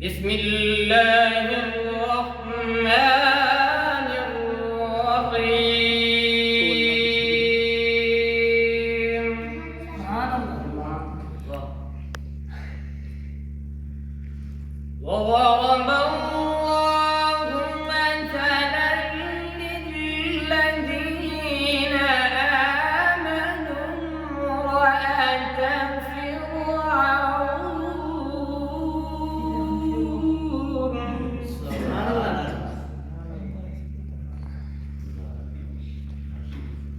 بسم الله الرحمن الرحيم. وضرب الله مثلا للذين آمنوا امرأة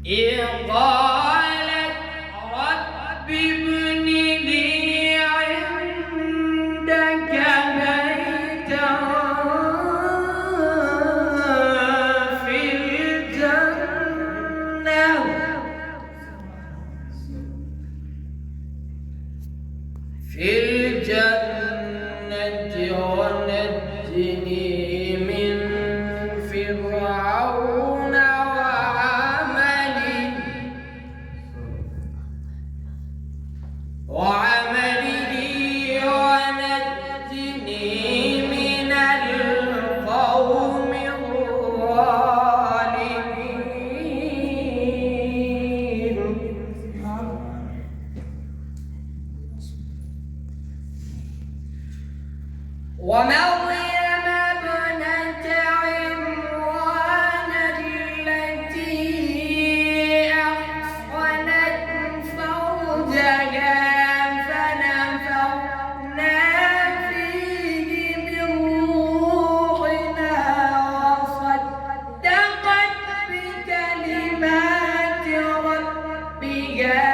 إذ قالت رب ابن لي عندك بيتا في الجنة ونجني من فرعون وعمله ونجني من القوم الظالمين. ومريم ابنة عمران التي أحصنت فرجها فنفخنا فيه من روحنا وصدقت بكلمات ربها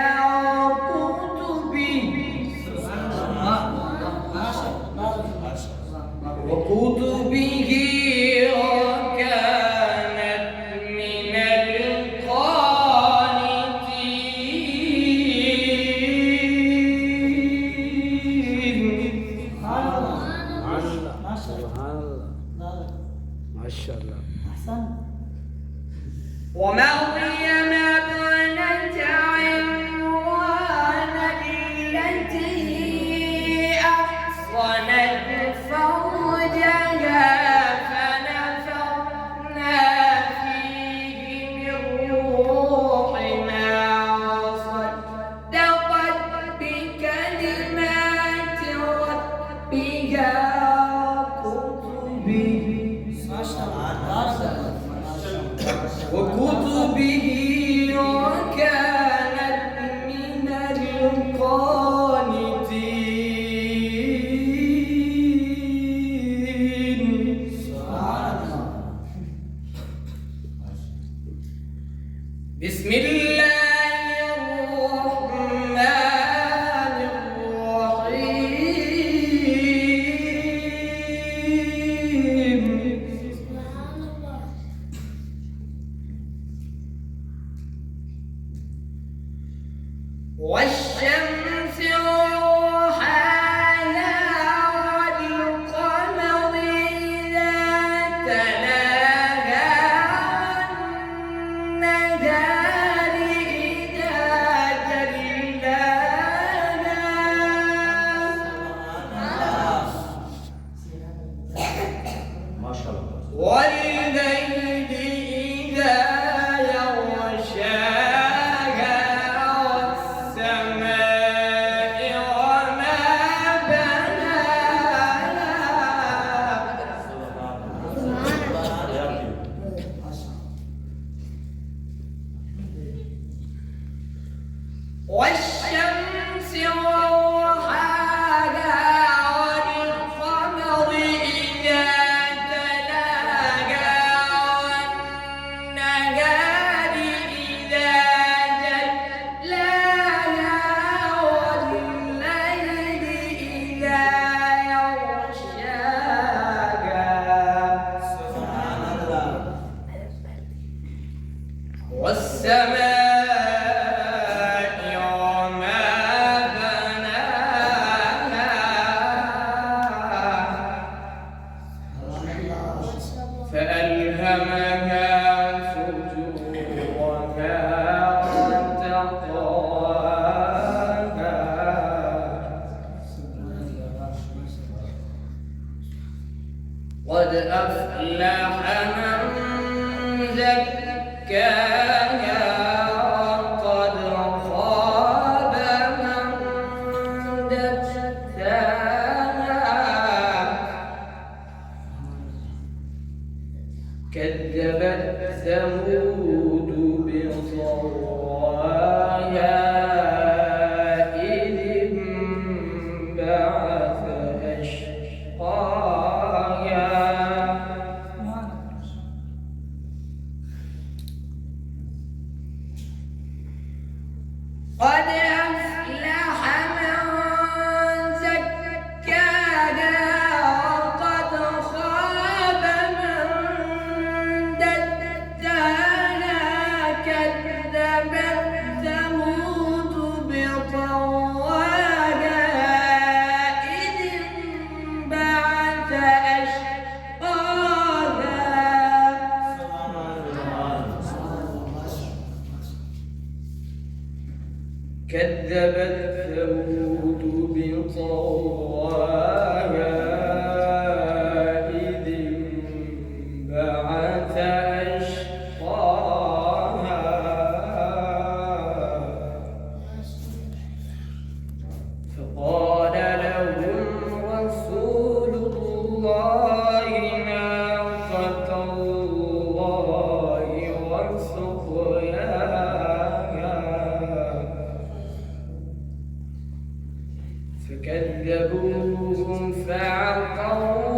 وكتبه وكانت من القانتين. ما شاء الله. أحسن. ومريم ابنة عمران التي أحصنت فرجها فنفخنا فيه من روحنا وصدقت بكلمات ربها وكتبه قد أفلح من زكاها وقد خاب من دساها كذبت ثمود بطغواها إذ انبعث أشقاها قد أفلح من زكاها وقد خاب من دساها كذبت ثمود بطغواها إذ انبعث أشقاها كذبت ثمود بطغواها إذ انبعث أشقاها فقال لهم رسول الله ناقة الله وسقياها فكذبوهم فعقروها